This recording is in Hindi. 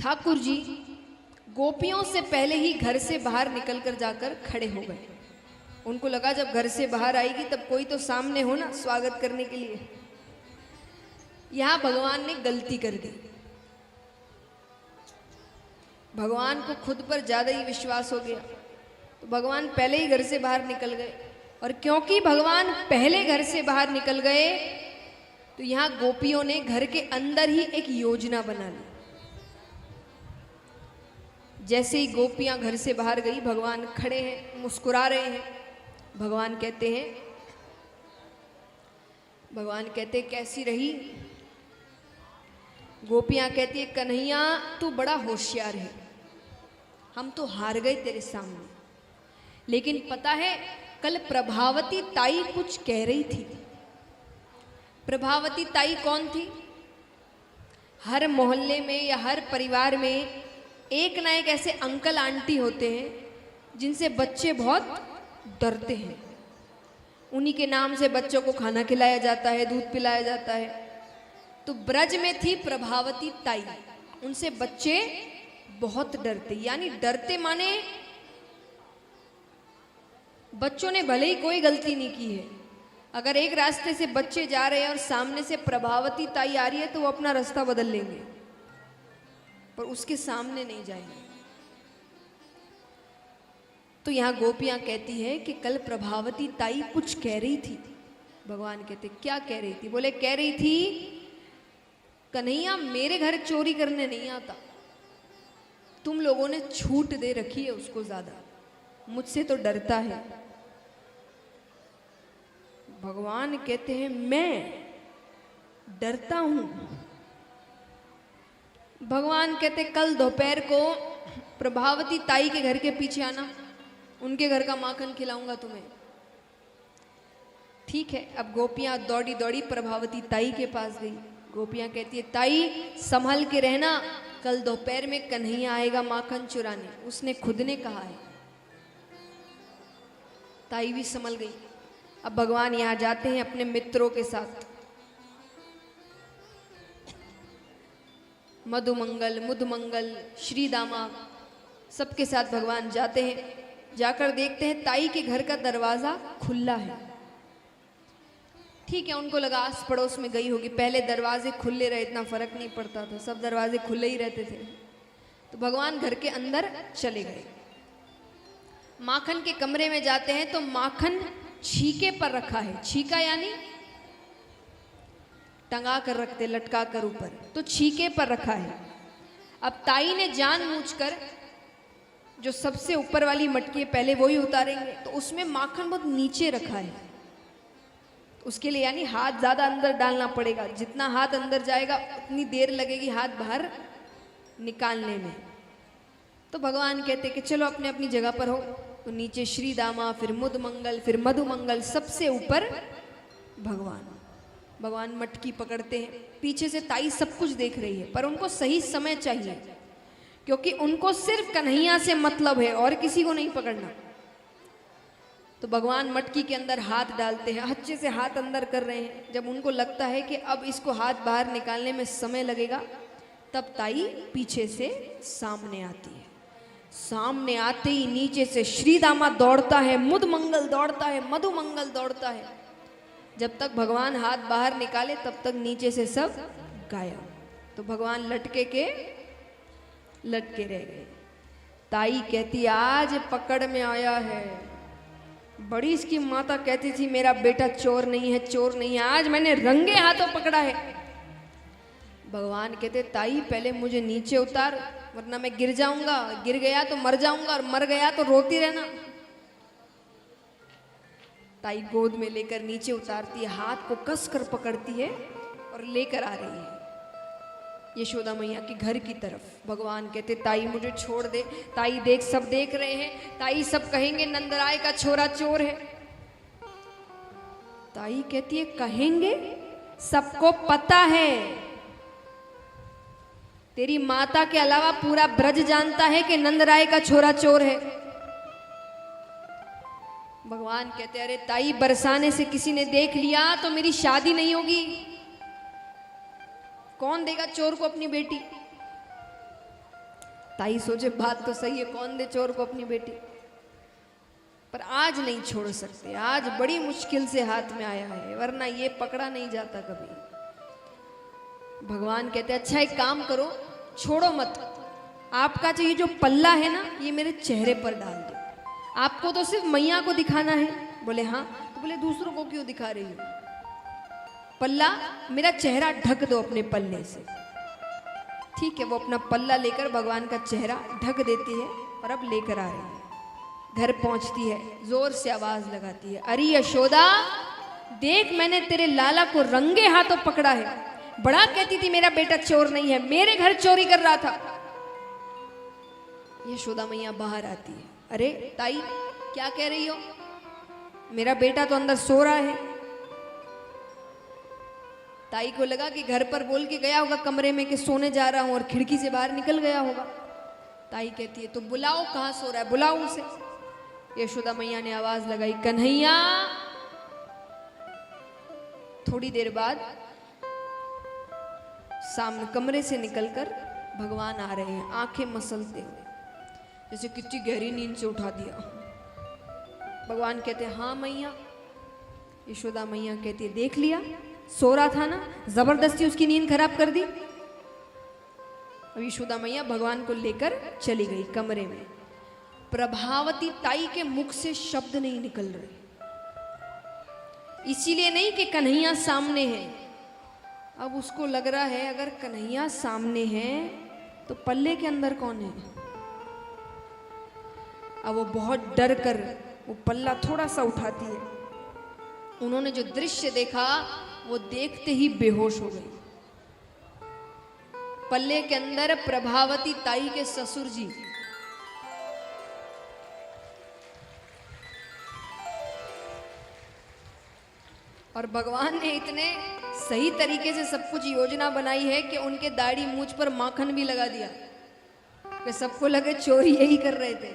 ठाकुर जी गोपियों से पहले ही घर से बाहर निकलकर जाकर खड़े हो गए। उनको लगा जब घर से बाहर आएगी तब कोई तो सामने हो ना स्वागत करने के लिए। यहां भगवान ने गलती कर दी। भगवान को खुद पर ज्यादा ही विश्वास हो गया, तो भगवान पहले ही घर से बाहर निकल गए। और क्योंकि भगवान पहले घर से बाहर निकल गए तो यहां गोपियों ने घर के अंदर ही एक योजना बना ली। जैसे ही गोपियां घर से बाहर गई, भगवान खड़े हैं, मुस्कुरा रहे हैं। भगवान कहते कैसी रही? गोपियां कहती है कन्हैया तू बड़ा होशियार है, हम तो हार गए तेरे सामने। लेकिन पता है कल प्रभावती ताई कुछ कह रही थी। प्रभावती ताई कौन थी? हर मोहल्ले में या हर परिवार में एक ना एक ऐसे अंकल आंटी होते हैं जिनसे बच्चे बहुत डरते हैं। उन्हीं के नाम से बच्चों को खाना खिलाया जाता है, दूध पिलाया जाता है। तो ब्रज में थी प्रभावती ताई, उनसे बच्चे बहुत डरते। यानी डरते माने बच्चों ने भले ही कोई गलती नहीं की है, अगर एक रास्ते से बच्चे जा रहे हैं और सामने से प्रभावती ताई आ रही है तो वो अपना रास्ता बदल लेंगे, पर उसके सामने नहीं जाएंगे। तो यहां गोपियां कहती है कि कल प्रभावती ताई कुछ कह रही थी। भगवान कहते क्या कह रही थी? बोले कह रही थी कन्हैया मेरे घर चोरी करने नहीं आता, तुम लोगों ने छूट दे रखी है उसको, ज्यादा मुझसे तो डरता है। भगवान कहते हैं मैं डरता हूं? भगवान कहते कल दोपहर को प्रभावती ताई के घर के पीछे आना, उनके घर का माखन खिलाऊंगा तुम्हें। ठीक है। अब गोपियां दौड़ी दौड़ी प्रभावती ताई के पास गई। गोपियां कहती है ताई संभल के रहना, कल दोपहर में कन्हैया आएगा माखन चुराने, उसने खुद ने कहा है। ताई भी संभल गई। अब भगवान यहां जाते हैं अपने मित्रों के साथ। मधुमंगल, मुदमंगल, श्रीदामा सबके साथ भगवान जाते हैं। जाकर देखते हैं ताई के घर का दरवाजा खुला है। ठीक है, उनको लगा आस पड़ोस में गई होगी, पहले दरवाजे खुले रहे, इतना फर्क नहीं पड़ता था, सब दरवाजे खुले ही रहते थे। तो भगवान घर के अंदर चले गए। माखन के कमरे में जाते हैं तो माखन छीके पर रखा है। छीका यानी टंगा कर रखते, लटका कर ऊपर, तो छीके पर रखा है। अब ताई ने जानबूझकर जो सबसे ऊपर वाली मटकी है पहले वही उतारेंगे, तो उसमें माखन बहुत नीचे रखा है। उसके लिए यानी हाथ ज्यादा अंदर डालना पड़ेगा, जितना हाथ अंदर जाएगा उतनी देर लगेगी हाथ बाहर निकालने में। तो भगवान कहते कि चलो अपने अपनी जगह पर हो। तो नीचे श्रीदामा, फिर मुदमंगल, फिर मधुमंगल, सबसे ऊपर भगवान। भगवान मटकी पकड़ते हैं। पीछे से ताई सब कुछ देख रही है, पर उनको सही समय चाहिए, क्योंकि उनको सिर्फ कन्हैया से मतलब है और किसी को नहीं पकड़ना। तो भगवान मटकी के अंदर हाथ डालते हैं, अच्छे से हाथ अंदर कर रहे हैं। जब उनको लगता है कि अब इसको हाथ बाहर निकालने में समय लगेगा, तब ताई पीछे से सामने आती है। सामने आते ही नीचे से श्रीदामा दौड़ता है, मुदमंगल दौड़ता है, मधुमंगल दौड़ता है। जब तक भगवान हाथ बाहर निकाले तब तक नीचे से सब गायब। तो भगवान लटके रह गए। ताई कहती आज पकड़ में आया है। बड़ी इसकी माता कहती थी मेरा बेटा चोर नहीं है, चोर नहीं है, आज मैंने रंगे हाथों पकड़ा है। भगवान कहते ताई पहले मुझे नीचे उतार, वरना मैं गिर जाऊंगा, गिर गया तो मर जाऊंगा, और मर गया तो रोती रहना। ताई गोद में लेकर नीचे उतारती है, हाथ को कस कर पकड़ती है और लेकर आ रही है यशोदा मैया के घर की तरफ। भगवान कहते ताई मुझे छोड़ दे। ताई देख, सब देख रहे हैं, ताई सब कहेंगे नंदराय का छोरा चोर है। ताई कहती है कहेंगे, सबको पता है, तेरी माता के अलावा पूरा ब्रज जानता है कि नंदराय का छोरा चोर है। भगवान कहते अरे ताई बरसाने से किसी ने देख लिया तो मेरी शादी नहीं होगी। कौन देगा चोर को अपनी बेटी? ताई सोचे बात तो सही है, कौन दे चोर को अपनी बेटी, पर आज नहीं छोड़ सकते, आज बड़ी मुश्किल से हाथ में आया है, वरना ये पकड़ा नहीं जाता कभी। भगवान कहते अच्छा एक काम करो, छोड़ो मत, आपका जो ये जो पल्ला है ना ये मेरे चेहरे पर डाल दो, आपको तो सिर्फ मैया को दिखाना है। बोले हाँ, तो बोले दूसरों को क्यों दिखा रही हो, पल्ला मेरा चेहरा ढक दो अपने पल्ले से। ठीक है, वो अपना पल्ला लेकर भगवान का चेहरा ढक देती है और अब लेकर आ रही है। घर पहुंचती है, जोर से आवाज लगाती है, अरे यशोदा देख मैंने तेरे लाला को रंगे हाथों पकड़ा है, बड़ा कहती थी मेरा बेटा चोर नहीं है, मेरे घर चोरी कर रहा था। यशोदा मैया बाहर आती है, अरे ताई क्या कह रही हो, मेरा बेटा तो अंदर सो रहा है। ताई को लगा कि घर पर बोल के गया होगा कमरे में कि सोने जा रहा हूं और खिड़की से बाहर निकल गया होगा। ताई कहती है तो बुलाओ, कहां सो रहा है, बुलाओ उसे। यशोदा मैया ने आवाज लगाई, कन्हैया। थोड़ी देर बाद सामने कमरे से निकलकर भगवान आ रहे हैं, आंखें मसलते हुए, जैसे कितनी गहरी नींद से उठा दिया। भगवान कहते हैं हाँ मैया। यशोदा मैया कहती है देख लिया, सो रहा था ना, जबरदस्ती उसकी नींद खराब कर दी। अब यशोदा मैया भगवान को लेकर चली गई कमरे में। प्रभावती ताई के मुख से शब्द नहीं निकल रहे, इसीलिए नहीं कि कन्हैया सामने है, अब उसको लग रहा है अगर कन्हैया सामने है तो पल्ले के अंदर कौन है। अब वो बहुत डर कर वो पल्ला थोड़ा सा उठाती है। उन्होंने जो दृश्य देखा वो देखते ही बेहोश हो गई। पल्ले के अंदर प्रभावती ताई के ससुर जी, और भगवान ने इतने सही तरीके से सब कुछ योजना बनाई है कि उनके दाढ़ी मूंछ पर माखन भी लगा दिया कि सबको लगे चोरी यही कर रहे थे।